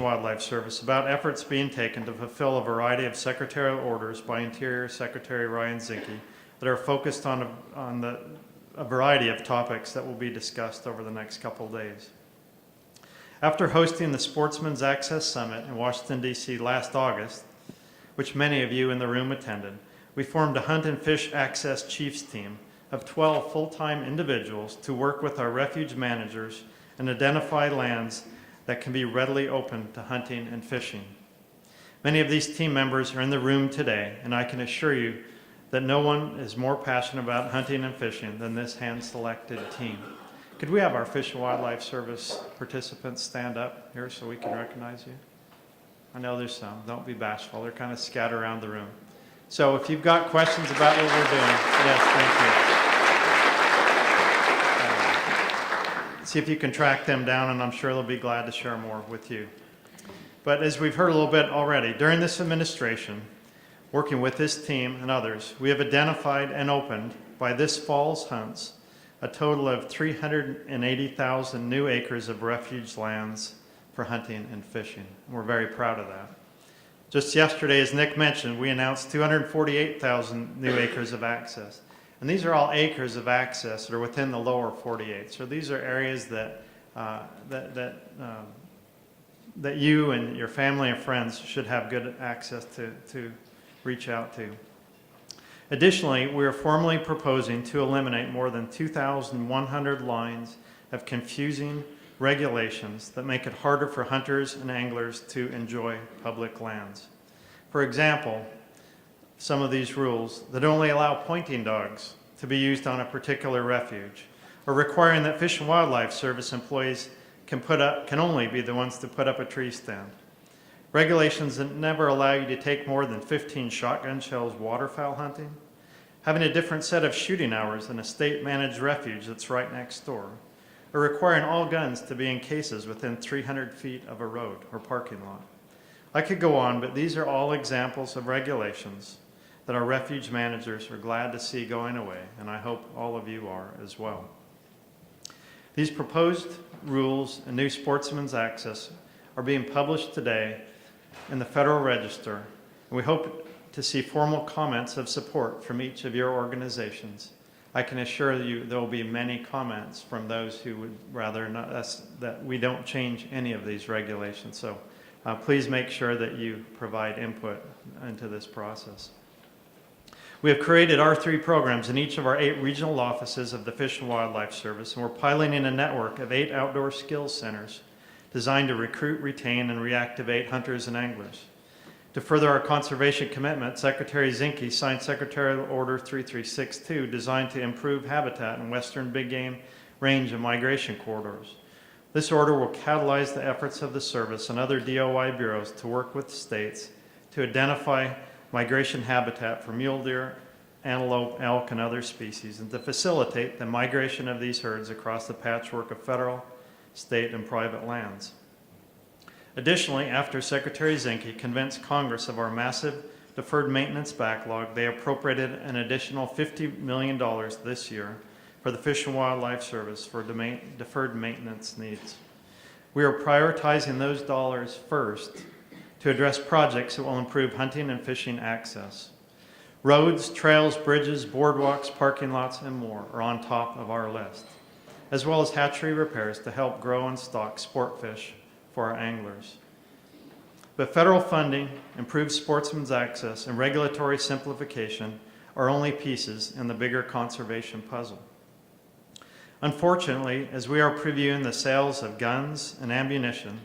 and Wildlife Service about efforts being taken to fulfill a variety of secretarial orders by Interior Secretary Ryan Zinke that are focused on a variety of topics that will be discussed over the next couple of days. After hosting the Sportsman's Access Summit in Washington, D.C. last August, which many of you in the room attended, we formed a Hunt and Fish Access Chiefs team of 12 full-time individuals to work with our refuge managers and identify lands that can be readily opened to hunting and fishing. Many of these team members are in the room today, and I can assure you that no one is more passionate about hunting and fishing than this hand-selected team. Could we have our Fish and Wildlife Service participants stand up here so we can recognize you? I know there's some. Don't be bashful. They're kind of scattered around the room. So if you've got questions about what we're doing, yes, thank you. See if you can track them down, and I'm sure they'll be glad to share more with you. But as we've heard a little bit already, during this administration, working with this team and others, we have identified and opened by this fall's hunts a total of 380,000 new acres of refuge lands for hunting and fishing. We're very proud of that. Just yesterday, as Nick mentioned, we announced 248,000 new acres of access. And these are all acres of access that are within the lower 48. So these are areas that you and your family and friends should have good access to reach out to. Additionally, we are formally proposing to eliminate more than 2,100 lines of confusing regulations that make it harder for hunters and anglers to enjoy public lands. For example, some of these rules that only allow pointing dogs to be used on a particular refuge, or requiring that Fish and Wildlife Service employees can only be the ones to put up a tree stand. Regulations that never allow you to take more than 15 shotgun shells waterfowl hunting, having a different set of shooting hours than a state-managed refuge that's right next door, or requiring all guns to be in cases within 300 feet of a road or parking lot. I could go on, but these are all examples of regulations that our refuge managers are glad to see going away, and I hope all of you are as well. These proposed rules and new Sportsman's Access are being published today in the Federal Register, and we hope to see formal comments of support from each of your organizations. I can assure you there will be many comments from those who would rather not that we don't change any of these regulations. So please make sure that you provide input into this process. We have created R3 programs in each of our 8 regional offices of the Fish and Wildlife Service, and we're piloting a network of 8 outdoor skills centers designed to recruit, retain, and reactivate hunters and anglers. To further our conservation commitment, Secretary Zinke signed Secretarial Order 3362, designed to improve habitat in western big game range and migration corridors. This order will catalyze the efforts of the service and other DOI bureaus to work with states to identify migration habitat for mule deer, antelope, elk, and other species, and to facilitate the migration of these herds across the patchwork of federal, state, and private lands. Additionally, after Secretary Zinke convinced Congress of our massive deferred maintenance backlog, they appropriated an additional $50 million this year for the Fish and Wildlife Service for deferred maintenance needs. We are prioritizing those dollars first to address projects that will improve hunting and fishing access. Roads, trails, bridges, boardwalks, parking lots, and more are on top of our list, as well as hatchery repairs to help grow and stock sport fish for our anglers. But federal funding, improved sportsman's access, and regulatory simplification are only pieces in the bigger conservation puzzle. Unfortunately, as we are previewing the sales of guns and ammunition,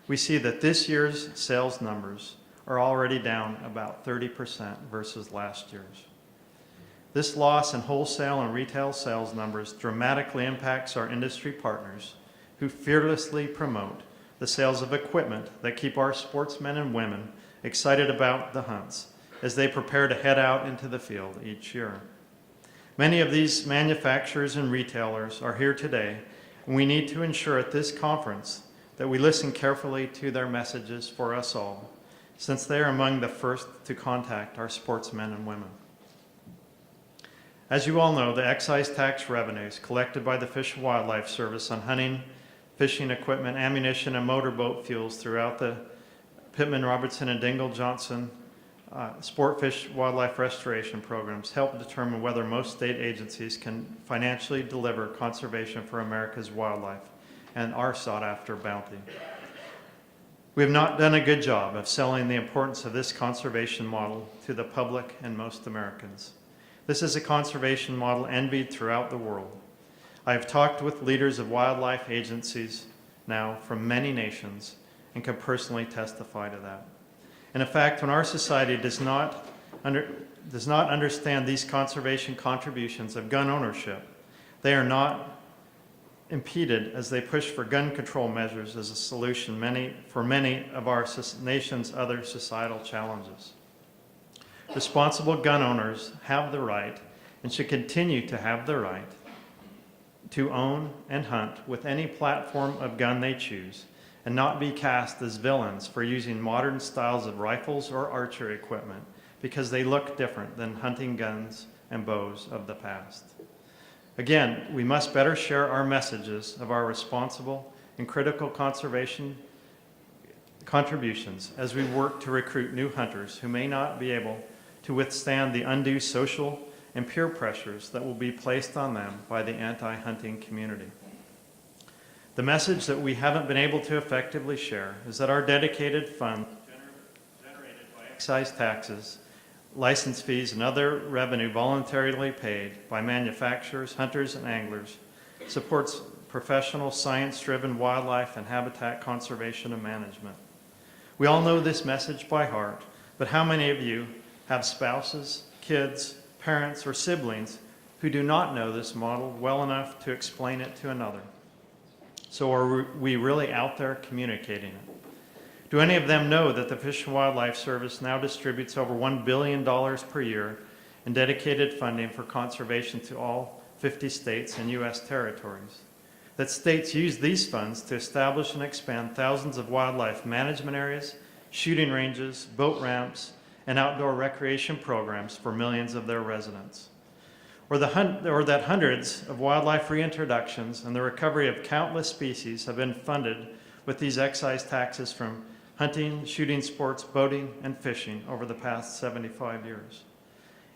we see that this year's sales numbers are already down about 30% versus last year's. This loss in wholesale and retail sales numbers dramatically impacts our industry partners who fearlessly promote the sales of equipment that keep our sportsmen and women excited about the hunts as they prepare to head out into the field each year. Many of these manufacturers and retailers are here today, and we need to ensure at this conference that we listen carefully to their messages for us all, since they are among the first to contact our sportsmen and women. As you all know, the excise tax revenues collected by the Fish and Wildlife Service on hunting, fishing equipment, ammunition, and motorboat fuels throughout the Pittman, Robertson, and Dingle Johnson sport fish wildlife restoration programs help determine whether most state agencies can financially deliver conservation for America's wildlife and our sought-after bounty. We have not done a good job of selling the importance of this conservation model to the public and most Americans. This is a conservation model envied throughout the world. I have talked with leaders of wildlife agencies now from many nations and can personally testify to that. And in fact, when our society does not understand these conservation contributions of gun ownership, they are not impeded as they push for gun control measures as a solution for many of our nation's other societal challenges. Responsible gun owners have the right and should continue to have the right to own and hunt with any platform of gun they choose, and not be cast as villains for using modern styles of rifles or archery equipment because they look different than hunting guns and bows of the past. Again, we must better share our messages of our responsible and critical conservation contributions as we work to recruit new hunters who may not be able to withstand the undue social and peer pressures that will be placed on them by the anti-hunting community. The message that we haven't been able to effectively share is that our dedicated funds generated by excise taxes, license fees, and other revenue voluntarily paid by manufacturers, hunters, and anglers supports professional, science-driven wildlife and habitat conservation and management. We all know this message by heart, but how many of you have spouses, kids, parents, or siblings who do not know this model well enough to explain it to another? So are we really out there communicating it? Do any of them know that the Fish and Wildlife Service now distributes over $1 billion per year in dedicated funding for conservation to all 50 states and U.S. territories? That states use these funds to establish and expand thousands of wildlife management areas, shooting ranges, boat ramps, and outdoor recreation programs for millions of their residents. Or that hundreds of wildlife reintroductions and the recovery of countless species have been funded with these excise taxes from hunting, shooting sports, boating, and fishing over the past 75 years.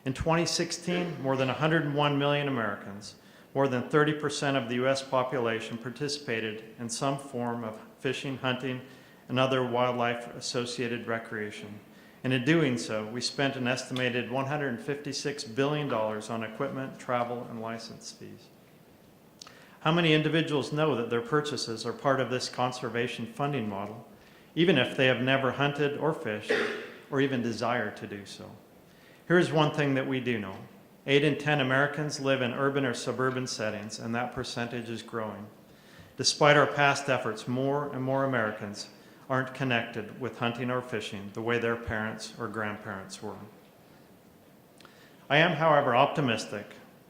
In 2016, more than 101 million Americans, more than 30% of the U.S. population, participated in some form of fishing, hunting, and other wildlife-associated recreation. And in doing so, we spent an estimated $156 billion on equipment, travel, and license fees. How many individuals know that their purchases are part of this conservation funding model, even if they have never hunted or fished, or even desire to do so? Here's one thing that we do know. 8 in 10 Americans live in urban or suburban settings, and that percentage is growing. Despite our past efforts, more and more Americans aren't connected with hunting or fishing the way their parents or grandparents were. I am, however, optimistic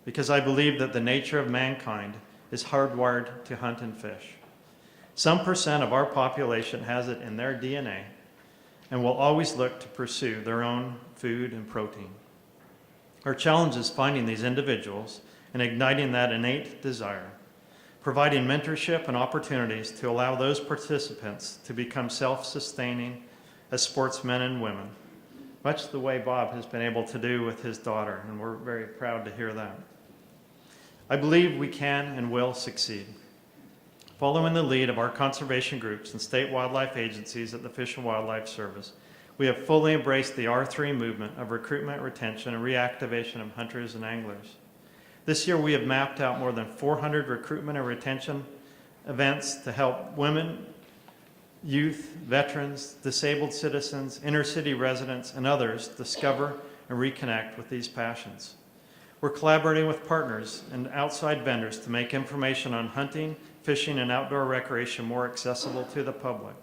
because I believe that the nature of mankind is hardwired to hunt and fish. Some percent of our population has it in their DNA and will always look to pursue their own food and protein. Our challenge is finding these individuals and igniting that innate desire, providing mentorship and opportunities to allow those participants to become self-sustaining as sportsmen and women, much the way Bob has been able to do with his daughter, and we're very proud to hear that. I believe we can and will succeed. Following the lead of our conservation groups and state wildlife agencies at the Fish and Wildlife Service, we have fully embraced the R3 movement of recruitment, retention, and reactivation of hunters and anglers. This year, we have mapped out more than 400 recruitment and retention events to help women, youth, veterans, disabled citizens, inner-city residents, and others discover and reconnect with these passions. We're collaborating with partners and outside vendors to make information on hunting, fishing, and outdoor recreation more accessible to the public.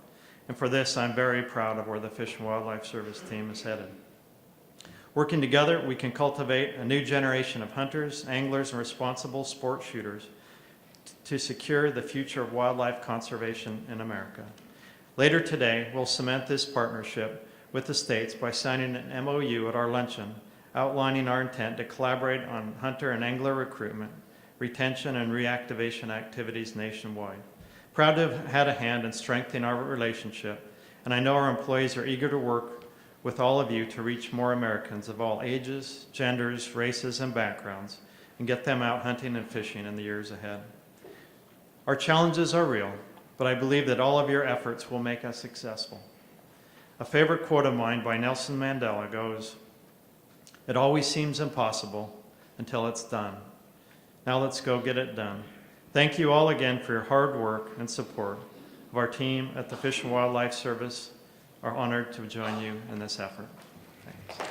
And for this, I'm very proud of where the Fish and Wildlife Service team is headed. Working together, we can cultivate a new generation of hunters, anglers, and responsible sport shooters to secure the future of wildlife conservation in America. Later today, we'll cement this partnership with the states by signing an MOU at our luncheon, outlining our intent to collaborate on hunter and angler recruitment, retention, and reactivation activities nationwide. Proud to have had a hand in strengthening our relationship, and I know our employees are eager to work with all of you to reach more Americans of all ages, genders, races, and backgrounds, and get them out hunting and fishing in the years ahead. Our challenges are real, but I believe that all of your efforts will make us successful. A favorite quote of mine by Nelson Mandela goes, "It always seems impossible until it's done. Now let's go get it done." Thank you all again for your hard work and support of our team at the Fish and Wildlife Service. Are honored to join you in this effort. Thanks.